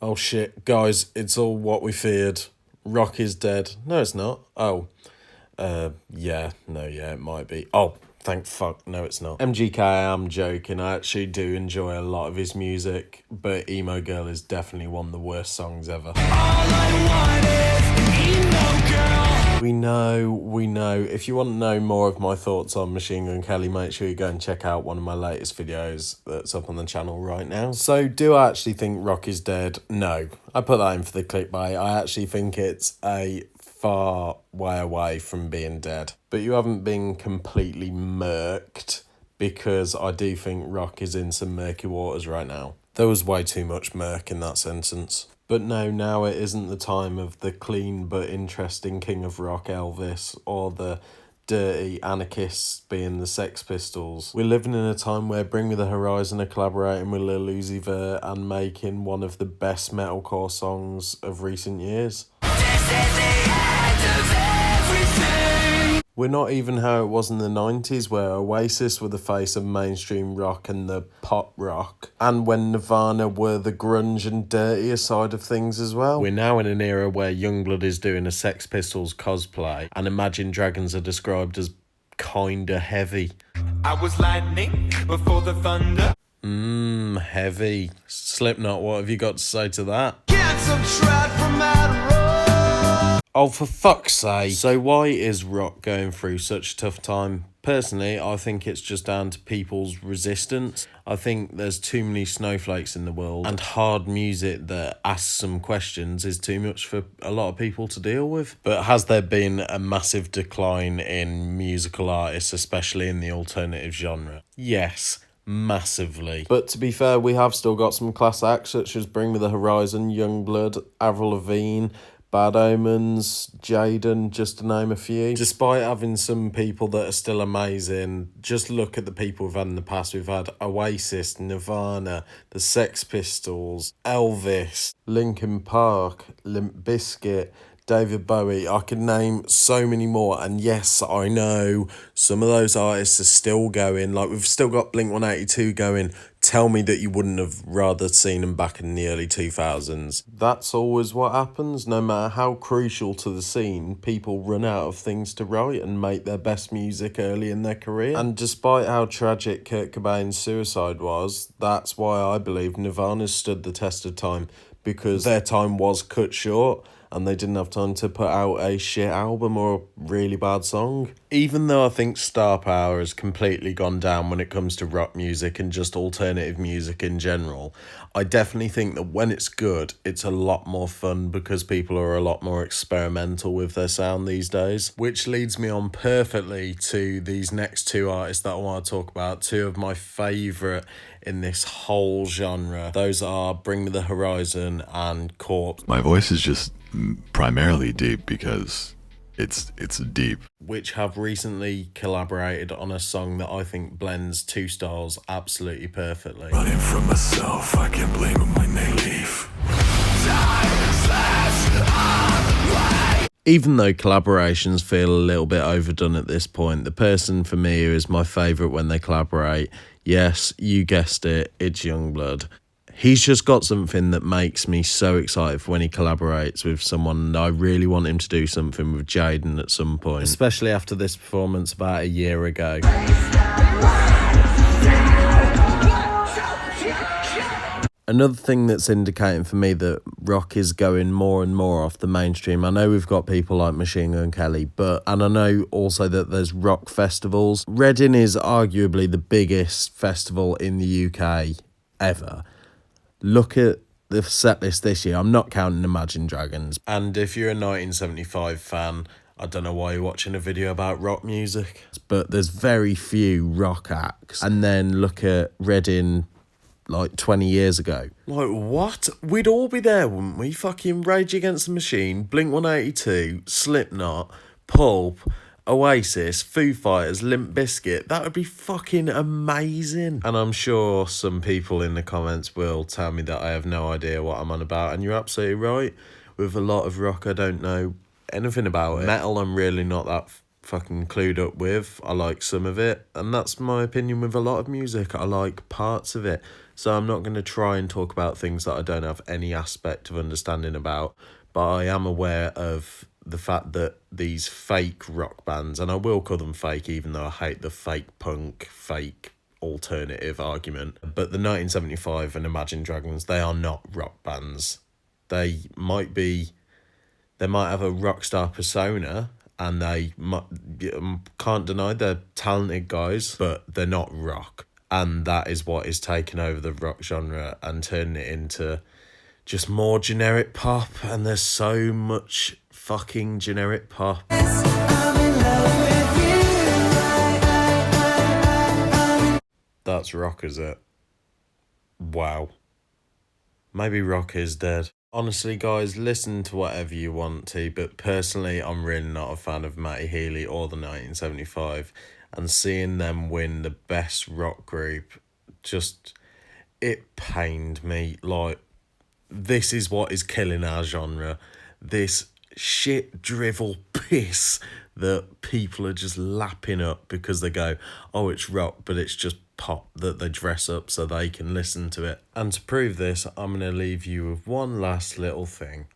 Oh shit, guys, it's all what we feared. Rock is dead. No, it's not. Oh, yeah, no, yeah, it might be. Oh, thank fuck, no, it's not. MGK, I'm joking. I actually do enjoy a lot of his music, but Emo Girl is definitely one of the worst songs ever. We know. If you want to know more of my thoughts on Machine Gun Kelly, make sure you go and check out one of my latest videos that's up on the channel right now. So, do I actually think Rock is dead? No. I put that in for the clickbait. I actually think it's a far way away from being dead. But you haven't been completely murked, because I do think Rock is in some murky waters right now. There was way too much murk in that sentence. But no, now it isn't the time of the clean but interesting King of Rock Elvis or the dirty anarchists being the Sex Pistols. We're living in a time where Bring Me the Horizon are collaborating with Lil Uzi Vert and making one of the best metalcore songs of recent years. We're not even how it was in the 90s, where Oasis were the face of mainstream rock and the pop rock, and when Nirvana were the grunge and dirtier side of things as well. We're now in an era where Youngblood is doing a Sex Pistols cosplay, and Imagine Dragons are described as kinda heavy. I was lightning before the thunder. Heavy. Slipknot, what have you got to say to that? Get some trout from outer road. Oh, for fuck's sake. So why is rock going through such a tough time? Personally, I think it's just down to people's resistance. I think there's too many snowflakes in the world, and hard music that asks some questions is too much for a lot of people to deal with. But has there been a massive decline in musical artists, especially in the alternative genre? Yes. Massively. But to be fair, we have still got some class acts such as Bring Me the Horizon, Youngblood, Avril Lavigne, Bad Omens, Jaden, just to name a few. Despite having some people that are still amazing, just look at the people we've had in the past. We've had Oasis, Nirvana, the Sex Pistols, Elvis, Linkin Park, Limp Bizkit, David Bowie. I could name so many more, and yes, I know some of those artists are still going. Like, we've still got Blink-182 going. Tell me that you wouldn't have rather seen them back in the early 2000s. That's always what happens. No matter how crucial to the scene, people run out of things to write and make their best music early in their career. And despite how tragic Kurt Cobain's suicide was, that's why I believe Nirvana stood the test of time, because their time was cut short and they didn't have time to put out a shit album or a really bad song. Even though I think star power has completely gone down when it comes to rock music and just alternative music in general, I definitely think that when it's good, it's a lot more fun because people are a lot more experimental with their sound these days. Which leads me on perfectly to these next two artists that I want to talk about, two of my favourite in this whole genre. Those are Bring Me the Horizon and Corpse. My voice is just primarily deep because it's deep. Which have recently collaborated on a song that I think blends two styles absolutely perfectly. Running from myself, I can't blame my naive. Even though collaborations feel a little bit overdone at this point, the person for me who is my favourite when they collaborate, yes, you guessed it, it's Youngblood. He's just got something that makes me so excited for when he collaborates with someone, and I really want him to do something with Jaden at some point, especially after this performance about a year ago. Another thing that's indicating for me that rock is going more and more off the mainstream, I know we've got people like Machine Gun Kelly, and I know also that there's rock festivals. Reading is arguably the biggest festival in the UK ever. Look at the setlist this year. I'm not counting Imagine Dragons. And if you're a 1975 fan, I don't know why you're watching a video about rock music, but there's very few rock acts. And then look at Reading like 20 years ago. Like, what? We'd all be there, wouldn't we? Fucking Rage Against the Machine, Blink-182, Slipknot, Pulp, Oasis, Foo Fighters, Limp Bizkit. That would be fucking amazing. And I'm sure some people in the comments will tell me that I have no idea what I'm on about, and you're absolutely right. With a lot of rock, I don't know anything about it. Metal, I'm really not that fucking clued up with. I like some of it, and that's my opinion with a lot of music. I like parts of it. So I'm not going to try and talk about things that I don't have any aspect of understanding about, but I am aware of the fact that these fake rock bands, and I will call them fake even though I hate the fake punk, fake alternative argument, but the 1975 and Imagine Dragons, they are not rock bands. They might have a rock star persona, and they can't deny they're talented guys, but they're not rock. And that is what is taking over the rock genre and turning it into just more generic pop. And there's so much fucking generic pop. That's rock, is it? Wow. Maybe rock is dead. Honestly, guys, listen to whatever you want to, but personally, I'm really not a fan of Matty Healy or the 1975, and seeing them win the best rock group, just, it pained me. Like, this is what is killing our genre. This shit drivel piss that people are just lapping up because they go, oh, it's rock, but it's just pop that they dress up so they can listen to it. And to prove this, I'm going to leave you with one last little thing.